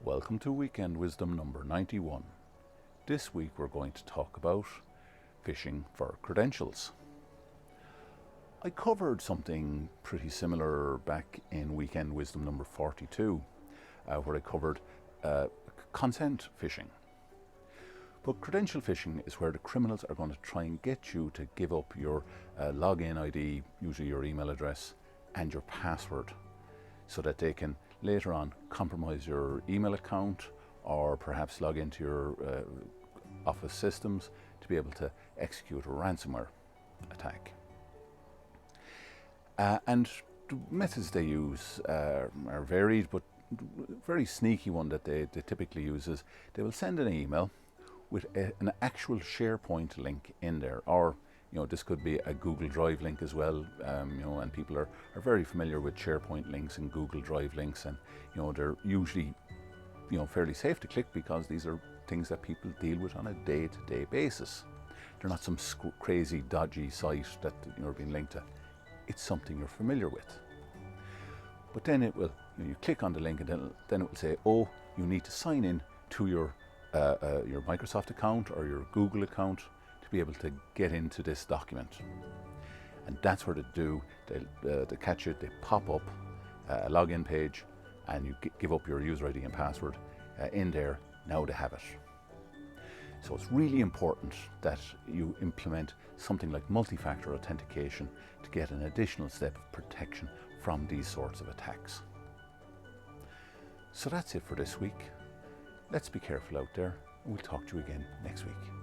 Welcome to Weekend Wisdom number 91. This week we're going to talk about phishing for credentials. I covered something pretty similar back in Weekend Wisdom number 42, where I covered consent phishing. But credential phishing is where the criminals are going to try and get you to give up your login ID, usually your email address, and your password, so that they can later on compromise your email account or perhaps log into your office systems to be able to execute a ransomware attack. And the methods they use are varied, but a very sneaky one that they typically use is they will send an email with an actual SharePoint link in there, or this could be a Google Drive link as well, and people are very familiar with SharePoint links and Google Drive links, and they're usually fairly safe to click because these are things that people deal with on a day-to-day basis. They're not some crazy dodgy site that you're being linked to. It's something you're familiar with. But then it will, you click on the link, and then it will say, oh, you need to sign in to your Microsoft account or your Google account to be able to get into this document. And that's where they catch it. They pop up a login page, and you give up your user ID and password in there. Now they have it. So it's really important that you implement something like multi-factor authentication to get an additional step of protection from these sorts of attacks. So that's it for this week. Let's be careful out there, and we'll talk to you again next week.